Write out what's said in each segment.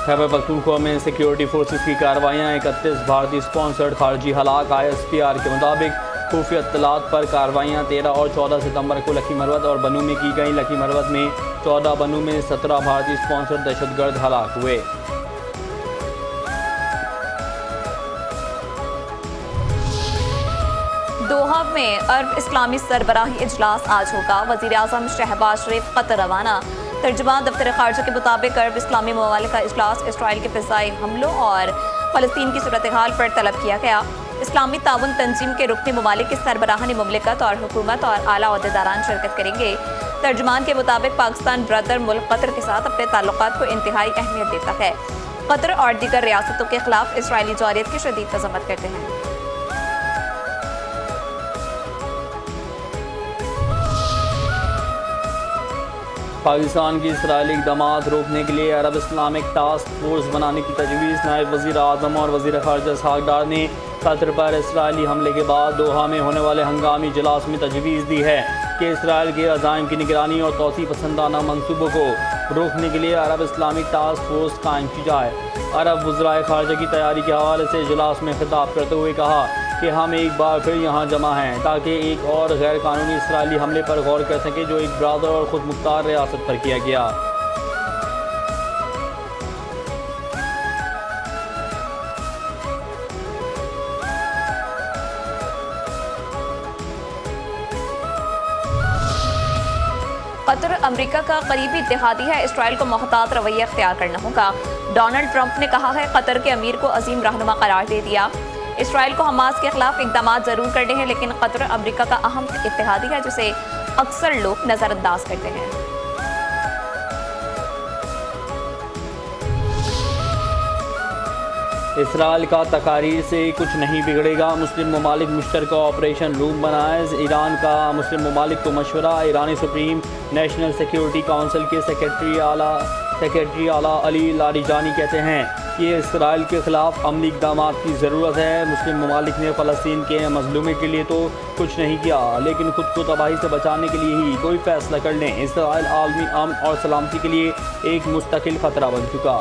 खैबर पख्तूनख्वा में security forces की कार्रवाइयाँ, 31 भारतीय स्पॉन्सर्ड खारजी हलाक। ISPR के मुताबिक खुफिया इत्तलात पर कार्रवाइयाँ 13 और 14 सितंबर को लखी मरवत और बनू में की गई। लखी मरवत में 14, बनू में 17 भारतीय स्पॉन्सर्ड दहशतगर्द हलाक हुए। दोहा में अरब इस्लामी सरबराही इजलास आज होगा। वज़ीर आज़म शहबाज शरीफ कतर रवाना। तर्जुमान दफ्तर खारजा के मुताबिक अरब इस्लामी ममालिक का इजलास इसराइल के फ़िज़ाई हमलों और फ़लस्तीन की सूरत हाल पर तलब किया गया। इस्लामी ताउन तंजीम के रुकनी ममालिक के सरबराहान मुमलिकत और हुकूमत और आला ओहदेदारान शिरकत करेंगे। तर्जुमान के मुताबिक पाकिस्तान ब्रदर मुल्क कतर के साथ अपने ताल्लुकात को इंतहाई अहमियत देता है। कतर और दीगर रियासतों के खिलाफ इसराइली जारियत की शदीद मज़म्मत करते हैं। पाकिस्तान की इसराइली इक़दामात रोकने के लिए अरब इस्लामिक टास्क फोर्स बनाने की तजवीज़। नायब वज़ीर आज़म और वज़ीर ख़ारजा इसहाक़ डार ने कतर पर इसराइली हमले के बाद दोहा में होने वाले हंगामी इजलास में तजवीज़ दी है कि इसराइल के अज़ाइम की निगरानी और तोसी पसंदाना मनसूबों को रोकने के लिए अरब इस्लामिक टास्क फोर्स कायम की जाए। अरब वज़राए ख़ारजा की तैयारी के हवाले से इजलास में खिताब करते हुए कहा कि हम एक बार फिर यहाँ जमा हैं ताकि एक और गैर कानूनी इसराइली हमले पर गौर कर सकें जो एक ब्रादर और ख़ुद मुख्तार रियासत पर किया गया। कतर अमेरिका का करीबी इत्तेहादी है, इसराइल को मोहतात रवैया अख्तियार करना होगा। डोनाल्ड ट्रंप ने कहा है कतर के अमीर को अजीम रहनुमा करार दे दिया। इसराइल को हमास के खिलाफ इक़दाम ज़रूर करने हैं, लेकिन कतर अमेरिका का अहम इत्तेहादी है जिसे अक्सर लोग नज़रअंदाज करते हैं। इसराइल का तकारीर से कुछ नहीं बिगड़ेगा, मुस्लिम ममालिक मुश्तरका ऑपरेशन रूम बनाए। ईरान का मुस्लिम ममालिक को मशवरा। ईरानी सुप्रीम नेशनल सिक्योरिटी काउंसिल के सेक्रेटरी आला अली लारीजानी कहते हैं कि इसराइल के ख़िलाफ़ अमली इक़दाम की ज़रूरत है। मुस्लिम ममालिक ने फ़लस्तीन के मज़लूमे के लिए तो कुछ नहीं किया, लेकिन ख़ुद को तबाही से बचाने के लिए ही कोई फ़ैसला कर लें। इसराइल आलमी अमन और सलामती के लिए एक मुस्तकिल ख़तरा बन चुका।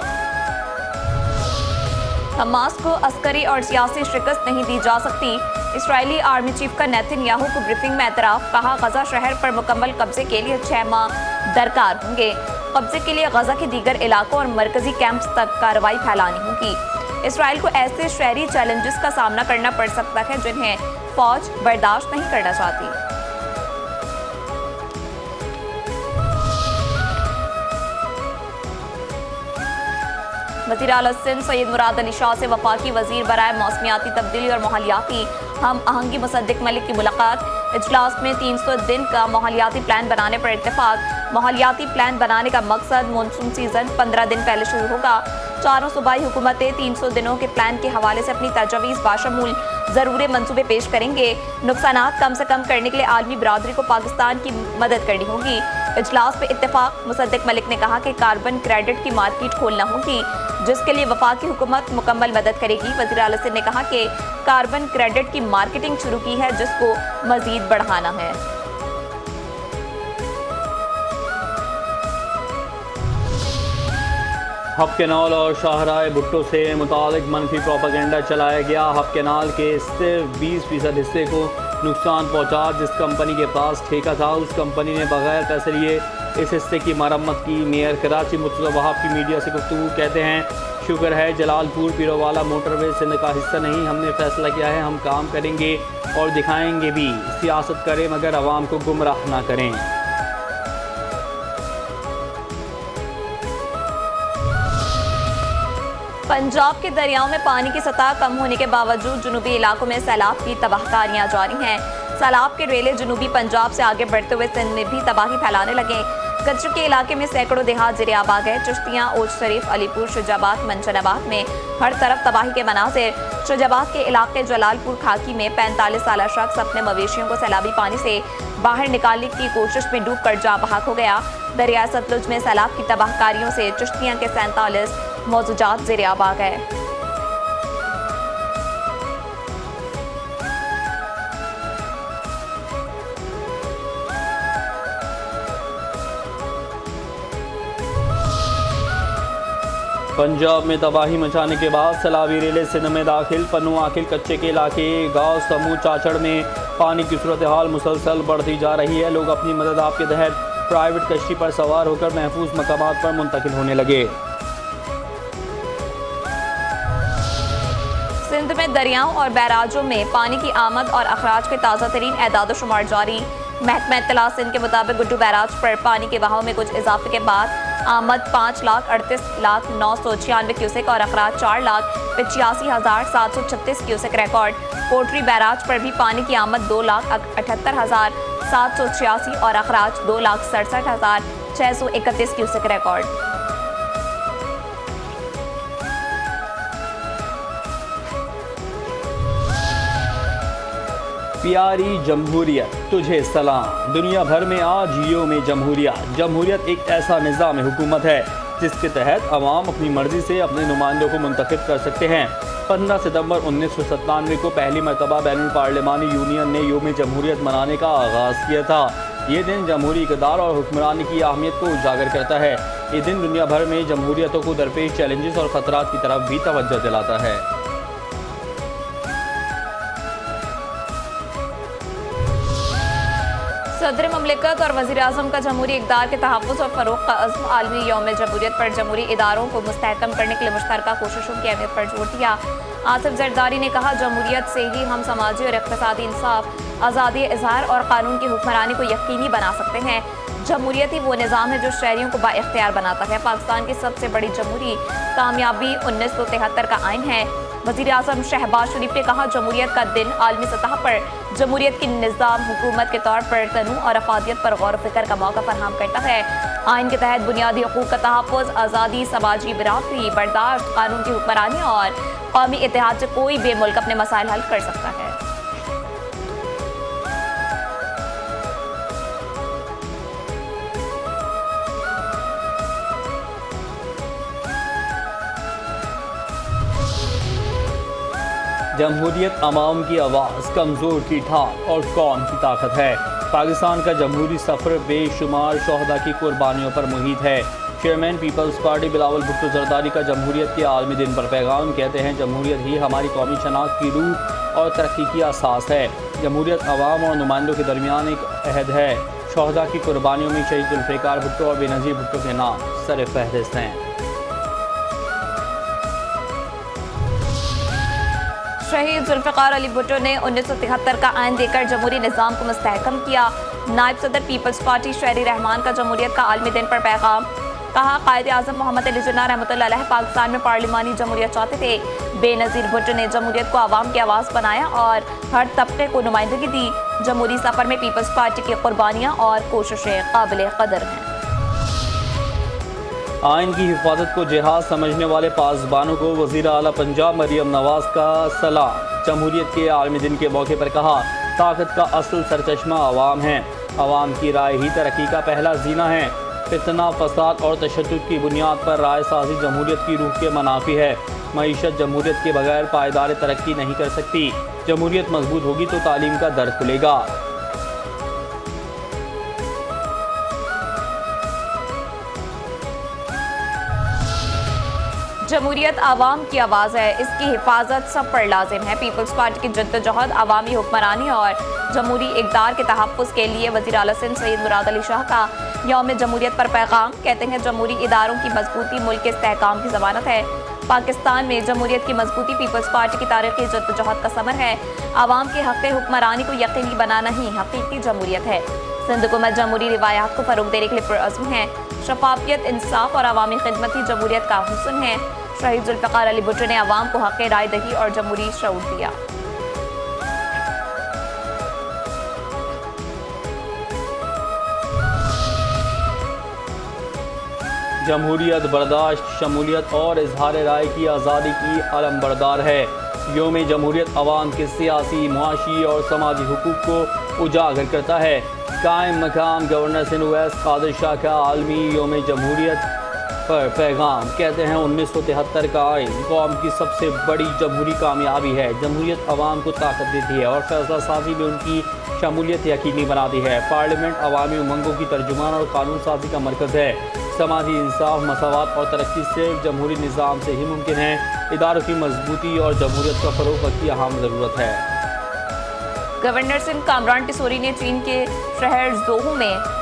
हमास को अस्करी और सियासी शिकस्त नहीं दी जा सकती। इसराइली आर्मी चीफ का नेतन्याहू को ब्रीफिंग में एतराफ़। कहा गजा शहर पर मुकम्मल कब्जे के लिए 6 माह दरकार होंगे। कब्जे के लिए गजा के दीगर इलाकों और मरकजी कैंप्स तक कार्रवाई फैलानी होगी। इसराइल को ऐसे शहरी चैलेंजेस का सामना करना पड़ सकता है जिन्हें फौज बर्दाश्त नहीं करना चाहती। वज़ीर आला सिंध सैयद मुराद अली शाह से वफाकी वज़ीर बराए मौसमियाती तब्दीली और माहौलियाती हम आहंगी मुसद्दिक मलिक की मुलाकात। इजलास में 300 दिन का माहौलियाती प्लान बनाने पर इत्तेफाक। माहौलियाती प्लान बनाने का मकसद मानसून सीज़न 15 दिन पहले शुरू होगा। चारों सूबाई हुकूमतें 300 दिनों के प्लान के हवाले से अपनी तजवीज़ बाशमूल ज़रूरी मंसूबे पेश करेंगे। नुकसानात कम से कम करने के लिए आलमी बरादरी को पाकिस्तान की मदद करनी होगी। इजलास पर इत्तेफाक। मुसद्दिक मलिक ने कहा कि कार्बन क्रेडिट की मार्केट खोलना होगी जिसके लिए वफाकी हुकूमत मुकम्मल मदद करेगी। वज़ीर आला सिंध ने कहा कि कार्बन क्रेडिट की मार्केटिंग शुरू की है जिसको मज़ीद बढ़ाना है। हब कैनाल और शाहराह भुट्टो से मुतालिक मनफी प्रोपेगेंडा चलाया गया। हब कैनाल के सिर्फ 20% हिस्से को नुकसान पहुंचा। जिस कंपनी के पास ठेका था उस कंपनी ने बगैर तसरिए इस हिस्से की मरम्मत की। मेयर कराची मुर्तज़ा वहाब की मीडिया से गुफ्तगू कहते हैं शुक्र है जलालपुर पीरोवाला मोटरवे सिंध का हिस्सा नहीं। हमने फैसला किया है, हम काम करेंगे और दिखाएंगे भी। सियासत करें मगर आवाम को गुमराह ना करें। पंजाब के दरियाओं में पानी की सतह कम होने के बावजूद जुनूबी इलाकों में सैलाब की तबाहकारियां जारी हैं। सैलाब के रेले जुनूबी पंजाब से आगे बढ़ते हुए सिंध में भी तबाही फैलाने लगे। कच्छ के इलाके में सैकड़ों देहात ज़ेरे आब आ गए। चिश्तियाँ, ओज शरीफ, अलीपुर, शुजाबाद, मंशनाबाद में हर तरफ तबाही के मनाज़िर। शुजाबाद के इलाके जलालपुर खाकी में 45 साल शख्स अपने मवेशियों को सैलाबी पानी से बाहर निकालने की कोशिश में डूब कर जाँ बहक हो गया। दरिया सतलुज में सैलाब की तबाहकारियों से चिश्तियाँ के 47 मौजूदात ज़ेरे आब आ गए। पंजाब में तबाही मचाने के बाद सैलाबी रेले सिंध में दाखिल। पन्नू आखिल कच्चे के इलाके गांव समूह चाचड़ में पानी की सूरत हाल मुसलसल बढ़ती जा रही है। लोग अपनी मदद आपके तहत प्राइवेट कश्ती पर सवार होकर महफूज मकामात पर मुंतकिल होने लगे। सिंध में दरियाओं और बैराजों में पानी की आमद और अखराज के ताज़ा तरीन एदाद शुमार जारी। महकमा इत्तला सिंध के मुताबिक गुड्डू बैराज पर पानी के बहाव में कुछ इजाफे के बाद आमद 5,38,996 क्यूसेक और अखराज 4,85,736 क्यूसेक रिकॉर्ड। पोट्री बैराज पर भी पानी की आमद 2,78,786 और अखराज 2,67,631 क्यूसेक रिकॉर्ड। प्यारी जमहूरियत तुझे सलाम। दुनिया भर में आज यौम जमहूरियत। जमहूरियत एक ऐसा निज़ाम हुकूमत है जिसके तहत अवाम अपनी मर्जी से अपने नुमाइंदों को मुंतखब कर सकते हैं। 15 सितंबर 1997 को पहली मरतबा बैनुल पार्लिमानी यूनियन ने यौम जमहूरियत मनाने का आगाज़ किया था। ये दिन जमहूरी इक़्तिदार और हुक्मरानी की अहमियत को उजागर करता है। ये दिन दुनिया भर में जमहूरियतों को दरपेश चैलेंजेस और ख़तरात की तरफ भी तवज्जो दिलाता है। सदर ममलिकत और वज़ीर आज़म का जमहूरी इक़्तिदार के तहफ़्फ़ुज़ और फ़रोग़ का अज़्म आलमी यौम जमहूरियत पर जमहूरी इदारों को मुस्तहकम करने के लिए मुश्तरका कोशिशों की अहमियत पर जोर दिया। आसिफ ज़रदारी ने कहा, जमहूरियत से ही हम समाजी और इक़्तिसादी इंसाफ, आज़ादी इज़हार और कानून की हुक्मरानी को यकीनी बना सकते हैं। जमहूरियत ही वो निज़ाम है जो शहरियों को बाइख्तियार बनाता है। पाकिस्तान की सबसे बड़ी जमहूरी कामयाबी 1973 का आइन है। वज़ीर आज़म शहबाज शरीफ ने कहा, जमहूरियत का दिन आलमी सतह पर जमहूरियत की निज़ाम हुकूमत के तौर पर तनू और अफादियत पर गौर फ़िक्र का मौका फराहम करता है। आइन के तहत बुनियादी हकूक़ का तहफ़्फ़ुज़, आज़ादी, समाजी बराबरी, बर्दाश्त, कानून की हुक्मरानी और कौमी इत्तेहाद से कोई भी मुल्क अपने मसाइल हल कर सकता है। जमहूरियत अवाम की आवाज़, कमज़ोर की ठाक और कौम की ताकत है। पाकिस्तान का जमहूरी सफ़र बेशुमार शोहदा की कुर्बानियों पर मुहित है। Chairman Peoples Party Bilawal Bhutto Zardari का जमहूरियत के आलमी दिन पर पैगाम। कहते हैं, जमहूरियत ही हमारी कौमी शनाख्त की रूह और तरक्की की असास है। जमहूरियत अवाम और नुमाइंदों के दरमियान एक अहद है। शोहदा की कुर्बानियों में शहीद जुल्फ़िकार भुट्टो और बेनज़ीर भुट्टो के नाम सर फहरिस्त हैं। शहीद जुल्फ़िकार अली भुट्टो ने 1973 का आइन देकर जमहूरी निज़ाम को मुस्तहकम किया। नायब सदर पीपल्स पार्टी शहरी रहमान का जमहूरियत का आलमी दिन पर पैगाम। कहा, कायद आज़म मोहम्मद अली जिन्ना रहमतुल्लाह अलैह पाकिस्तान में पार्लिमानी जमहूरियत चाहते थे। बेनज़ीर भुट्टो ने जमहूरियत को आवाम की आवाज़ बनाया और हर तबके को नुमाइंदगी दी। जमहूरी सफ़र में पीपल्स पार्टी की कुर्बानियाँ और कोशिशें काबिल कदर हैं। आइन की हिफाजत को जिहाद समझने वाले पासबानों को वज़ीर आला पंजाब मरियम नवाज का सलाम। जमहूरियत के आलमी दिन के मौके पर कहा, ताकत का असल सरचश्मा आवाम है। आवाम की राय ही तरक्की का पहला जीना है। फितना, फसाद और तशद्दुद की बुनियाद पर राय साजी जमहूरियत की रूह के मनाफी है। मईशत जमहूरियत के बगैर पायदार तरक्की नहीं कर सकती। जमहूरियत मजबूत होगी तो तालीम का दर खुलेगा। जमहूरियत आवाम की आवाज़ है, इसकी हिफाजत सब पर लाजिम है। पीपल्स पार्टी की जद्दोजहद अवामी हुक्मरानी और जमहूरी इक़्तिदार के तहफ़्फ़ुज़ के लिए वज़ीर आला सिंध सैयद मुराद अली शाह का यौम जमहूरियत पर पैगाम। कहते हैं, जमहूरी इदारों की मजबूती मुल्क के इस्तेहकाम की ज़मानत है। पाकिस्तान में जमहूरियत की मजबूती पीपल्स पार्टी की तारीख़ी जद्दोजहद का समर है। आवाम के हक़ हुक्मरानी को यकीनी बनाना ही हकीकी जमहूरियत है। सिंध हुकूमत जमहूरी रिवायात को फ़रोग़ देने के लिए पुरअज़्म है। शफाफियत, इंसाफ और अवामी खिदमत ही जमहूरियत का हुस्न है। शहीद जुल्फ़िकार अली भुट्टो ने आवाम को हक़ राय दही और जमहूरी शऊर दिया। जमहूरियत बर्दाश्त, शमूलियत और इजहार राय की आज़ादी की अलमबरदार है। यौम जमहूरियत अवाम के सियासी, मुआशी और समाजी हुकूक को उजागर करता है। कायम मकाम गवर्नर सिंध उवैस कादिर शाह का आलमी यौम जमहूरियत पर पैगाम। कहते हैं, 1973 का आइन कौम की सबसे बड़ी जमहूरी कामयाबी है। जमहूरियत अवाम को ताकत देती है और फैसला साजी में उनकी शमूलियत यकीनी बनाती है। पार्लियामेंट अवामी उमंगों की तर्जुमान और कानून साजी का मरकज़ है। समाजी इंसाफ, मसावत और तरक्की सिर्फ जमहूरी निज़ाम से ही मुमकिन है। इदारों की मजबूती और जमहूरियत का फ़रोग़ की अहम ज़रूरत है। गवर्नर सिंध कामरान टिसोरी ने चीन के शहर जोहू में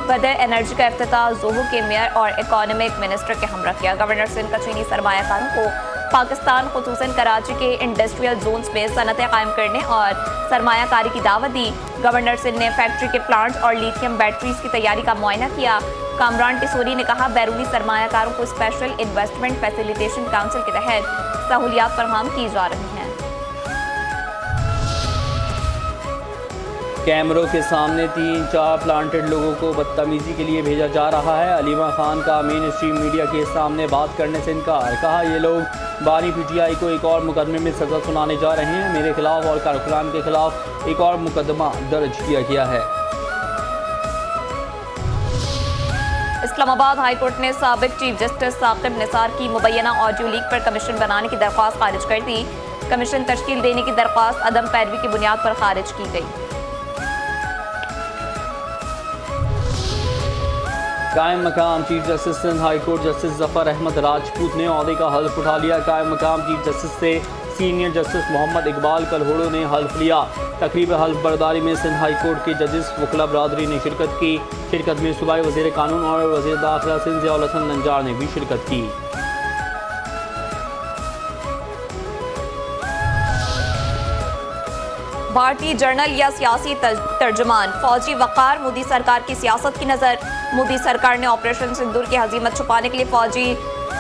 बदर एनर्जी का इफ्तिताह जोहू के मेयर और इकोनॉमिक मिनिस्टर के हमरा किया। गवर्नर सिंध का चीनी सरमायाकारों को पाकिस्तान खुसूसन कराची के इंडस्ट्रियल जोन्स में सनतें कायम करने और सरमायाकारी की दावत दी। गवर्नर सिंध ने फैक्ट्री के प्लांट्स और लिथियम बैटरीज की तैयारी का मुआयना किया। कामरान टिसोरी ने कहा, बैरूनी सरमायाकारों को स्पेशल इन्वेस्टमेंट फैसिलिटेशन काउंसिल के तहत सहूलियात फराहम की जा रही हैं। कैमरों के सामने 3-4 प्लांटेड लोगों को बदतमीजी के लिए भेजा जा रहा है। अलीमा खान का मेन स्ट्रीम मीडिया के सामने बात करने से इनकार। कहा, ये लोग बानी पीटीआई को एक और मुकदमे में सज़ा सुनाने जा रहे हैं। मेरे खिलाफ और कारकुनान के खिलाफ एक और मुकदमा दर्ज किया गया है। इस्लामाबाद हाई कोर्ट ने साबिक चीफ जस्टिस साकिब निसार की मुबैना ऑडियो लीक पर कमीशन बनाने की दरख्वास्त खारिज कर दी। कमीशन तश्कील देने की दरख्वास्त अदम पैरवी की बुनियाद पर खारिज की गई। कायम मकाम chief justice Sindh high court justice Zafar Ahmed Rajput ने ओहदे का हल्फ उठा लिया। कायम मकाम चीफ जस्टिस से सीनियर जस्टिस मोहम्मद इकबाल कलहोड़ो ने हल्फ लिया। तकरीब हल्फ बर्दारी में सिंध हाई कोर्ट के जजेस वकला बरादरी ने शिरकत की। शिरकत में सूबाई वज़ीर कानून और वज़ीर दाखिला सिंध ज़ियाउल हसन नंजार ने भी शिरकत की। भारतीय जर्नल या सियासी तर्जुमान फौजी वक़ार मोदी सरकार की सियासत की नज़र। मोदी सरकार ने ऑपरेशन सिंदूर की हजीमत छुपाने के लिए फौजी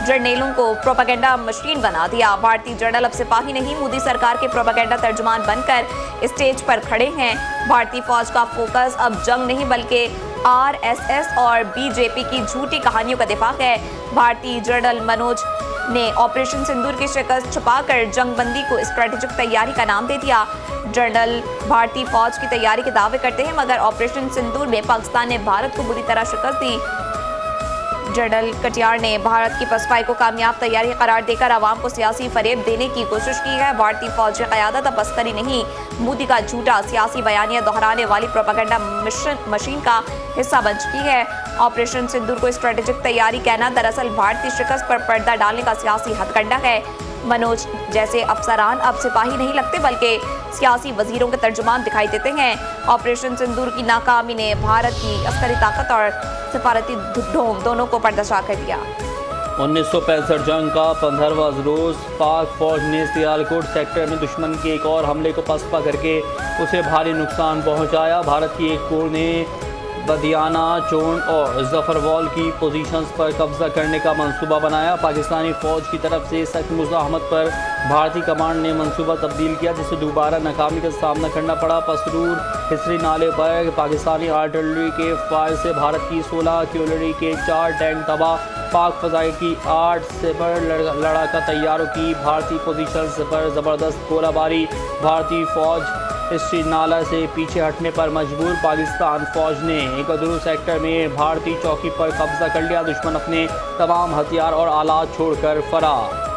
जर्नलों को प्रोपेगेंडा मशीन बना दिया। भारतीय जर्नल अब सिपाही नहीं, मोदी सरकार के प्रोपेगेंडा तर्जुमान बनकर स्टेज पर खड़े हैं। भारतीय फौज का फोकस अब जंग नहीं बल्कि RSS और BJP की झूठी कहानियों का दिफा है। भारतीय जर्नल मनोज ने ऑपरेशन सिंदूर की शिकस्त छुपाकर जंगबंदी को स्ट्रेटेजिक तैयारी का नाम दे दिया। जर्नल भारतीय फौज की तैयारी के दावे करते हैं, मगर ऑपरेशन सिंदूर में पाकिस्तान ने भारत को बुरी तरह शिकस्त दी। जनरल कटियार ने भारत की पसपाई को कामयाब तैयारी करार देकर आवाम को सियासी फरेब देने की कोशिश की है। भारतीय फौज की क़यादत अब अस्करी नहीं, मोदी का झूठा सियासी बयानिया दोहराने वाली प्रोपेगेंडा मशीन का हिस्सा बन चुकी है। ऑपरेशन सिंदूर को स्ट्रेटेजिक तैयारी कहना दरअसल भारतीय शिकस्त पर पर्दा डालने का सियासी हथकंडा है। मनोज जैसे अफसरान अब सिपाही नहीं लगते बल्कि सियासी वजीरों के तर्जुमान दिखाई देते हैं। ऑपरेशन सिंदूर की नाकामी ने भारत की अस्करी ताकत और सिफारती ढोंग दोनों को पर्दाशा कर दिया। 1965 जंग का 15वां रोज़ पाक फौज ने सियालकोट सेक्टर में दुश्मन के एक और हमले को पसपा करके उसे भारी नुकसान पहुंचाया। भारत की एक कोर ने बदियाना, चोंड और जफरवाल की पोजीशंस पर कब्जा करने का मंसूबा बनाया। पाकिस्तानी फ़ौज की तरफ से सख्त मुज़ाहमत पर भारतीय कमांड ने मंसूबा तब्दील किया, जिसे दोबारा नाकामी का सामना करना पड़ा। पसरूर हिस्री नाले पर पाकिस्तानी आर्टिलरी के फायर से भारत की 16 कैवलरी के 4 टैंक तबाह। पाक फ़ज़ाई की 8 सिपर लड़ाका तैयारों की भारतीय पोजीशंस पर ज़बरदस्त गोलाबारी। भारतीय फ़ौज हिस्ट्री नाला से पीछे हटने पर मजबूर। पाकिस्तान फौज ने कदरू सेक्टर में भारतीय चौकी पर कब्जा कर लिया। दुश्मन अपने तमाम हथियार और आलात छोड़कर फरार।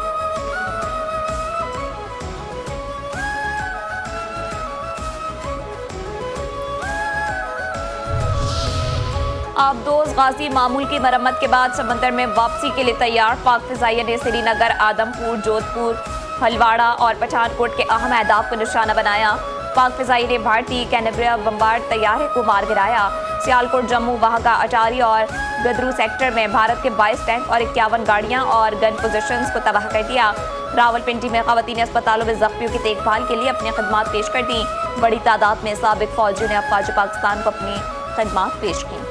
आबदोज गाजी मामूल की मरम्मत के बाद समंदर में वापसी के लिए तैयार। पाक फ़िज़ाइया ने श्रीनगर, आदमपुर, जोधपुर, हलवाड़ा और पठानकोट के अहम अहदाफ को निशाना बनाया। पाक फ़िज़ाई ने भारतीय कैनबरा बम्बार्ड तैयारे को मार गिराया। सियालकोट, जम्मू, वाहका, अटारी और गदरू सेक्टर में भारत के 22 टैंक और 51 गाड़ियां और गन पोजीशंस को तबाह कर दिया। रावलपिंडी में ख़वातीन अस्पतालों में ज़ख्मियों की देखभाल के लिए अपनी खदमात पेश कर दी। बड़ी तादाद में साबिक फ़ौजियों ने अफ़वाज पाकिस्तान को अपनी खदमात पेश की।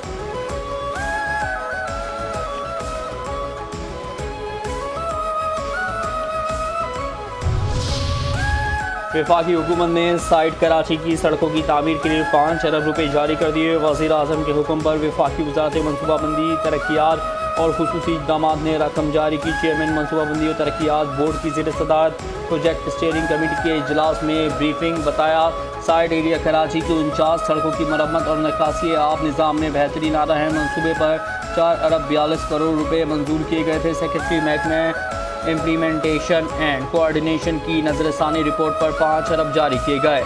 वफाकी हुकूमत ने साइड कराची की सड़कों की तामीर के लिए 5 अरब रुपये जारी कर दिए। वज़ीर आज़म के हुक्म पर वफाकी वज़ारत मनसूबाबंदी, तरक्यात और खुसूसी इक़दामात ने रकम जारी की। चेयरमैन मनसूबाबंदी और तरक्यात बोर्ड की ज़ेर सदारत प्रोजेक्ट स्टीयरिंग कमेटी के इजलास में ब्रीफिंग। बताया, साइड एरिया कराची की 49 सड़कों की मरम्मत और निकासी आब निज़ाम में बेहतरीन आ रहा है। मनसूबे पर 4 अरब 42 करोड़ रुपये मंजूर किए गए थे। सेक्रेटरी महकमा इम्प्लीमेंटेशन एंड कोऑर्डिनेशन की नज़रसानी रिपोर्ट पर 5 अरब जारी किए गए।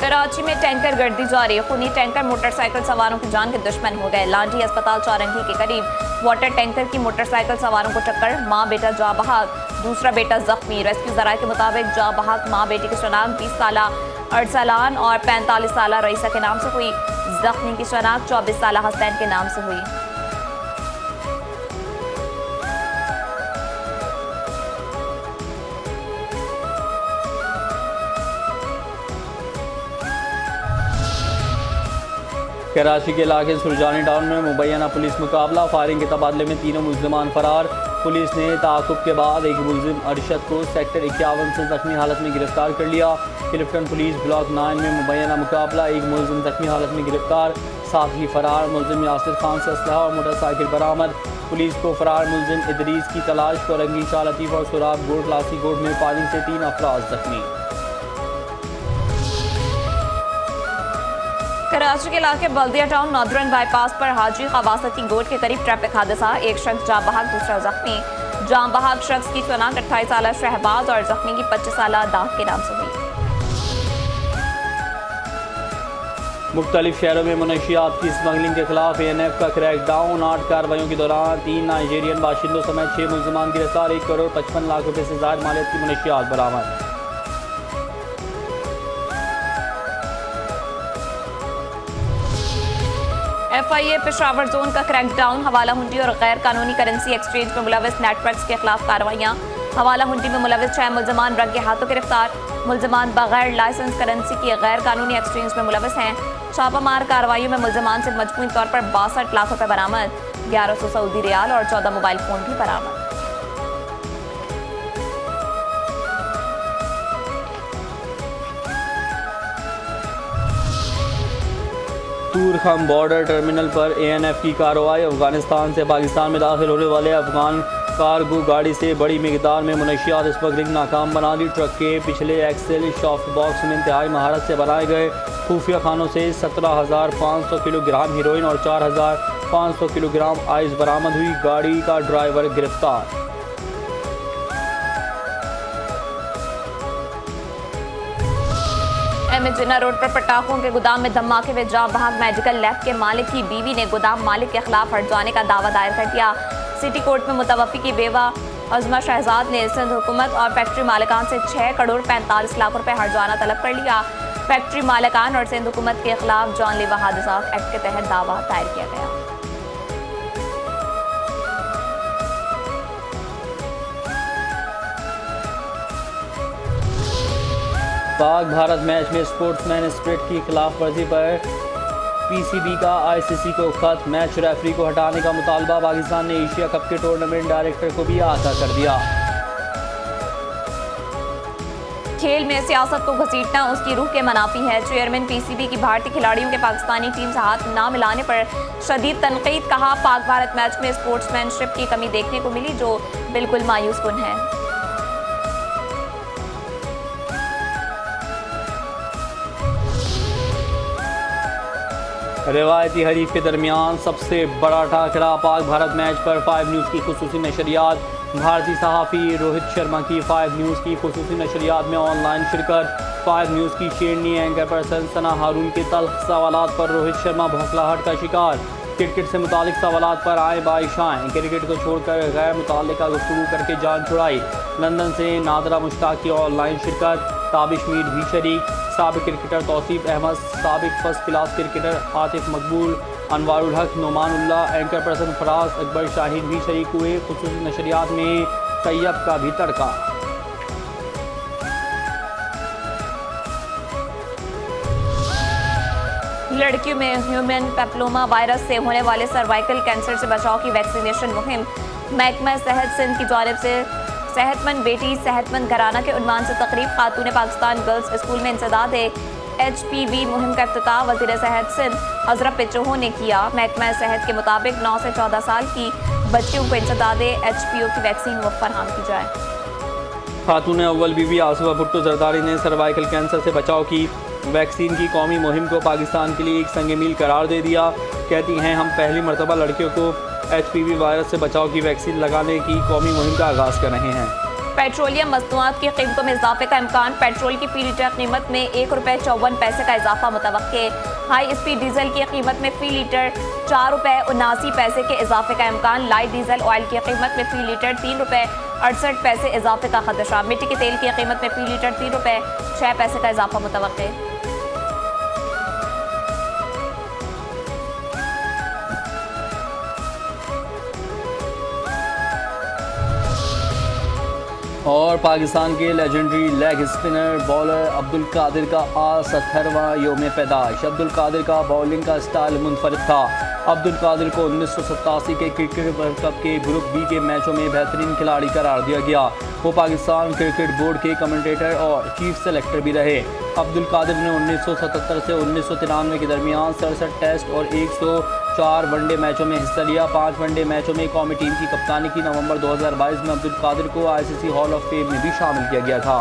कराची में टैंकर गर्दी जारी। खूनी टैंकर मोटरसाइकिल सवारों की जान के दुश्मन हो गए। लांडी अस्पताल चौरंगी के करीब वाटर टैंकर की मोटरसाइकिल सवारों को टक्कर, मां बेटा जा बहाक, दूसरा बेटा जख्मी। रेस्क्यू जराये के मुताबिक जा बहाक मां बेटी की शनाख्त 20 साला अरसलान और 45 साला रईसा के नाम से हुई। जख्मी की शनाख्त 24 साला हसैन के नाम से हुई। कराची के इलाके सुरजानी टाउन में मुबैना पुलिस मुकाबला, फायरिंग के तबादले में तीनों मुल्जिमान फरार। पुलिस ने ताक़ुब के बाद एक मुल्जिम अरशद को सेक्टर 51 से जख्मी हालत में गिरफ्तार कर लिया। क्लिफ्टन पुलिस ब्लॉक 9 में मुबैना मुकाबला, एक मुल्जिम जख्मी हालत में गिरफ्तार, 7 ही फरार। मुल्जिम यासिर खान से असलहा और मोटरसाइकिल बरामद। पुलिस को फरार मुल्जिम इदरीस की तलाश। कोरंगी, शाह लतीफ़ और सुराब गोट लासी गोट में फायरिंग से 3 अफराद जख्मी। कराची के इलाके बल्दिया टाउन नॉर्दर्न बाईपास पर हाजी खवासती गोट के करीब ट्रैफिक हादसा, एक शख्स जाँ बहाक, दूसरा जख्मी। जाँ बहाक शख्स की शनाख्त 28 साला शहबाज और जख्मी की 25 साला दाग के नाम से हुई। मुख्तलिफ शहरों में मनशियात की स्मगलिंग के खिलाफ ANF का क्रैकडाउन। 8 कार्रवाइयों के दौरान 3 नाइजीरियन बाशिंदों समेत 6 मुल्जिमान गिरफ्तार, 1 करोड़ 55 लाख रुपए से ज़ायद मालियत की मनशियात बरामद। FIA पेशावर जोन का क्रैकडाउन। हवाला हुंडी और गैर कानूनी करेंसी एक्सचेंज में मुलविस नेटवर्क्स के खिलाफ कार्रवाइयाँ। हवाला हुंडी में मुलविस 6 मुल्जिमान रंगे हाथों गिरफ्तार। मुल्जिमान बगैर लाइसेंस करेंसी की गैर कानूनी एक्सचेंज में मुलविस हैं। छापामार कार्रवाइयों में मुल्जिमान से मजमूई तौर पर 62 लाख रुपए बरामद, 1100 सऊदी रियाल और 14 मोबाइल फोन भी बरामद। तूरखम बॉर्डर टर्मिनल पर ANF की कार्रवाई। अफगानिस्तान से पाकिस्तान में दाखिल होने वाले अफगान कार्गो गाड़ी से बड़ी मिकदार में मनशियात स्मगलिंग नाकाम बना दी। ट्रक के पिछले एक्सेल शॉफ्ट बॉक्स में इंतहाई महारत से बनाए गए खुफिया खानों से 17,500 किलोग्राम हीरोइन और 4,500 किलोग्राम आइस बरामद हुई। गाड़ी का ड्राइवर गिरफ्तार। जिन्ना रोड पर पटाखों के गोदाम में धमाके में जाँ बहाक मेडिकल लैब के मालिक की बीवी ने गोदाम मालिक के खिलाफ हट जाने का दावा दायर कर दिया। सिटी कोर्ट में मुतवफ़ी की बेवा अज़मा शहजाद ने सिंध हुकूमत और फैक्ट्री मालिकान से 6 करोड़ 45 लाख रुपए हर्जाना तलब कर लिया। फैक्ट्री मालिकान और सिंध हुकूमत के खिलाफ जानलेवा हादसात एक्ट के तहत दावा दायर किया गया। पाक भारत मैच में स्पोर्ट्समैन स्पिरिट की खिलाफ वर्जी पर PCB का ICC को खत। मैच रेफरी को हटाने का मुतालबा। पाकिस्तान ने एशिया कप के टूर्नामेंट डायरेक्टर को भी आगाह कर दिया। खेल में सियासत को घसीटना उसकी रूह के मनाफी है। चेयरमैन PCB की भारतीय खिलाड़ियों के पाकिस्तानी टीम से हाथ न मिलाने पर शदीद तनकीद। कहा, पाक भारत मैच में स्पोर्ट्समैनशिप की कमी देखने को मिली जो बिल्कुल मायूस कुन है। रिवायती हरीफ के दरमियान सबसे बड़ा टाकरा। पाक भारत मैच पर 5 न्यूज़ की खुसूसी नशरियात। भारतीय सहाफ़ी रोहित शर्मा की 5 न्यूज़ की खुसूसी नशरियात में ऑनलाइन शिरकत। 5 न्यूज़ की शेरनी एंकर पर्सन सना हारून के तल्ख सवालात पर रोहित शर्मा भौखलाहट का शिकार। क्रिकेट से मुतालिक सवालात पर आए बाइशाएँ। क्रिकेट को छोड़कर गैर मुताल्लिका गुफ्तगू करके जान छुड़ाई। लंदन से नादरा मुश्ताक की ऑनलाइन शिरकत। ताबिश मीर भी शरीक। साबिक क्रिकेटर तौसीफ अहमद, साबिक फर्स्ट क्लास क्रिकेटर आतिफ मकबूल, अनवारुल हक, नोमानुल्लाह, एंकर पर्सन फराज अकबर शाहीन भी शरीक हुए। खुसूसी नशरियात में तैयब का भी तड़का। लड़कियों में ह्यूमन पेप्लोमा वायरस से होने वाले सर्वाइकल कैंसर से बचाव की वैक्सीनेशन मुहिम। महकमा सेहत सिंध की जानिब से सेहतमंद बेटी सेहतमंद घराना के उन्वान से तकरीब। खातून पाकिस्तान गर्ल्स स्कूल में इंसदाद HPV मुहिम का इफ्तिताह वज़ीर सेहत सिंध हज़रा पिचोहो ने किया। महकमा सेहत के मुताबिक 9 से 14 साल की बच्चियों को इंसदाद HPO की वैक्सीन फराहम की जाए। खातून अव्वल बीबी आसिफा भुट्टो जरदारी ने सर्वाइकल कैंसर से बचाव की वैक्सीन की कौमी मुहिम को पाकिस्तान के लिए एक संग मील करार दे दिया। कहती हैं, हम पहली मरतबा लड़कियों को HPV वायरस से बचाव की वैक्सीन लगाने की कौमी मुहिम का आगाज़ कर रहे हैं। पेट्रोलियम मसनूआत की कीमतों में इजाफे का इम्कान। पेट्रोल की फी लीटर कीमत में ₹1.54 का इजाफा मुतवक्के। हाई स्पीड डीजल की कीमत में फी लीटर ₹4.79 के इजाफे का इम्कान। लाइट डीजल ऑयल की कीमत में फी लीटर ₹3.68 इजाफे का खदशा। मिट्टी के तेल की कीमत में फी लीटर ₹3.06 का इजाफा मुतवक्के। और पाकिस्तान के legendary leg spinner bowler Abdul Qadir का आज 70वां योम पैदाइश। अब्दुल कादिर का बॉलिंग का स्टाइल मुनफरिद था। अब्दुल कादिर को 1987 के क्रिकेट वर्ल्ड कप के ग्रुप बी के मैचों में बेहतरीन खिलाड़ी करार दिया गया। वो पाकिस्तान क्रिकेट बोर्ड के कमेंटेटर और चीफ सेलेक्टर भी रहे। अब्दुल कादिर ने 1977 से 1993 के दरमियान 67 टेस्ट और 104 वनडे मैचों में हिस्सा लिया। 5 वनडे मैचों में कौमी टीम की कप्तानी की। नवंबर 2022 में अब्दुल कादिर को ICC हॉल ऑफ फेम में भी शामिल किया गया था।